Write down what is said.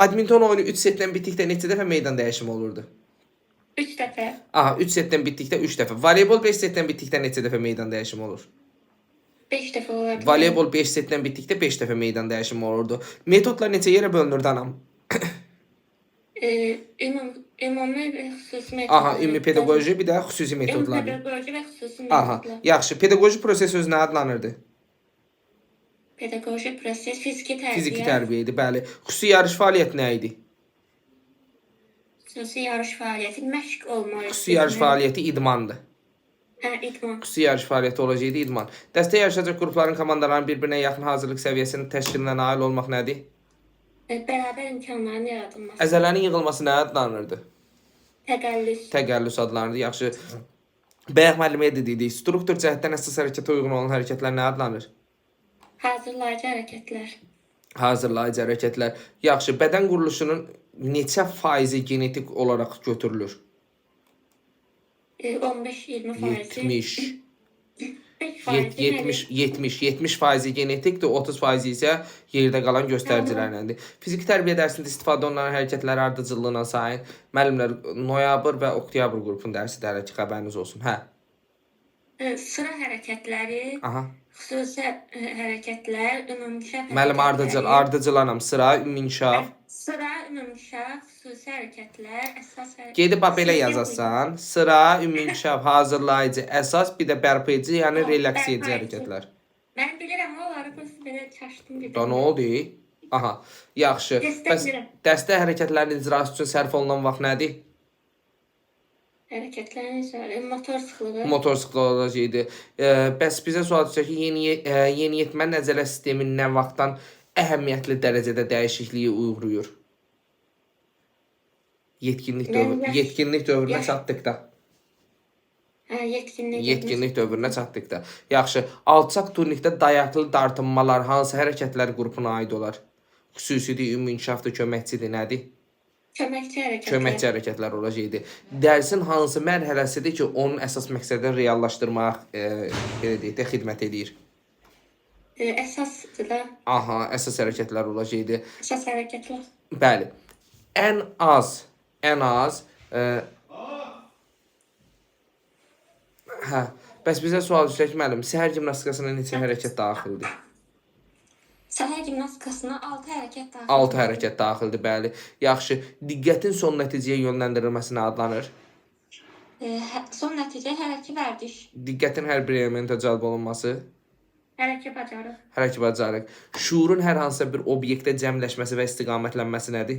Badminton oyunu 3 setdən bitdikdə neçə dəfə meydan dəyişimi olurdu? 3 dəfə. Aha, 3 setdən bitdikdə 3 dəfə. Voleybol 5 setdən bitdikdə neçə dəfə meydan dəyişimi olur? 5 dəfə ola bilər. Voleybol 5 setdən bitdikdə 5 dəfə meydan dəyişimi olurdu. Metodlar neçə yerə bölünürdü anam? Ümumi və xüsusi metodlar. Aha, ümumi pedaqoji, bir də xüsusi metodlar. Ümumi pedaqoji və xüsusi Aha, metodlar. yaxşı. Pedaqoji proses özü nə adlanırdı? Pedaqoji proses fiziki tərbiyə. Fiziki tərbiyə idi, bəli. Xüsusi yarış fəaliyyəti nə idi? Xüsusi yarış fəaliyyəti məşq olmalı. Xüsusi yarış fəaliyyəti idmandır. Hə, idman. Xüsusi yarış fəaliyyəti olacaqdı idman. Dəstə yarışacaq qrupların komandaların bir-birinə yaxın hazırlıq səviyyəsinin təşkilinə nail olmaq nədir? Bərabər imkanların yaradılması. Əzələnin yığılması nə adlanırdı? Təqəllüs. Təqəllüs adlanırdı. Yaxşı. Bayaq müəlliməyə dedik, struktur cəhətdən əsas hərəkətə uyğun olan hərəkətlər nə adlanır? Hazırlayıcı hərəkətlər. Hazırlayıcı hərəkətlər. Yaxşı, bədən quruluşunun neçə faizi genetik olaraq götürülür? 15-20%. 70 faizi genetikdir, 30 faizi isə yerdə qalan göstəricilərləndir. Fiziki tərbiyə dərsində istifadə olunan hərəkətlər ardıcıllığına sayın. Müəllimlər, noyabr və oktyabr qrupun dərsidir, xəbəriniz olsun. Hə. Sıra hərəkətləri, Aha. xüsusi hərəkətlər, ümuminkişaf Müəllim ardıcılanam. Sıra, ümuminkişaf. Sıra, ümuminkişaf, xüsusi hərəkətlər, əsas hərəkətlər. Gedib belə yazasan. Sıra, ümuminkişaf, hazırlayıcı, əsas, bir də bərpayıcı, yəni relaksiyedici hərəkətlər. Mən bilirəm, onları belə çaşdım. Da nə oldu? Aha, yaxşı. Bəs dəstə hərəkətlərinin icrası üçün sərf olunan vaxt nədir? Hərəkətlərin icrası, motor sıxlığı. Motor sıxlığı olacaqdı. Bəs bizə sual düşür ki, yeniyetmə nəzərə sistemi nə vaxtdan əhəmiyyətli dərəcədə dəyişikliyə uğrayır? Yetkinlik dövrünə çatdıqda. Hə, Yetkinlik dövrünə çatdıqda. Yaxşı, alçaq turnikdə dayaqlı dartınmalar hansı hərəkətlər qrupuna aid olar? Xüsusidir, ümuminkişafdır, köməkçidir, nədir? Köməkçi hərəkətlər olacaqdı. Dərsin hansı mərhələsidir ki, onun əsas məqsədini reallaşdırmaq xidmət edir? Əsasdır da. Aha, əsas hərəkətlər olacaqdı. Əsas hərəkətlər. Bəli. Ən az hə, bəs bizə sual düşür ki, müəllim, səhər gimnastikasına neçə hərəkət daxildir? Səhər gimnastikasına 6 hərəkət daxildir. 6 hərəkət daxildir, bəli. Yaxşı, diqqətin son nəticəyə yönləndirilməsi nə adlanır? Son nəticə hərəki vərdiş. Diqqətin hər bir elementə cəlb olunması? Hərəki bacarıq. Hərəki bacarıq. Şuurun hər hansısa bir obyektə cəmləşməsi və istiqamətlənməsi nədir?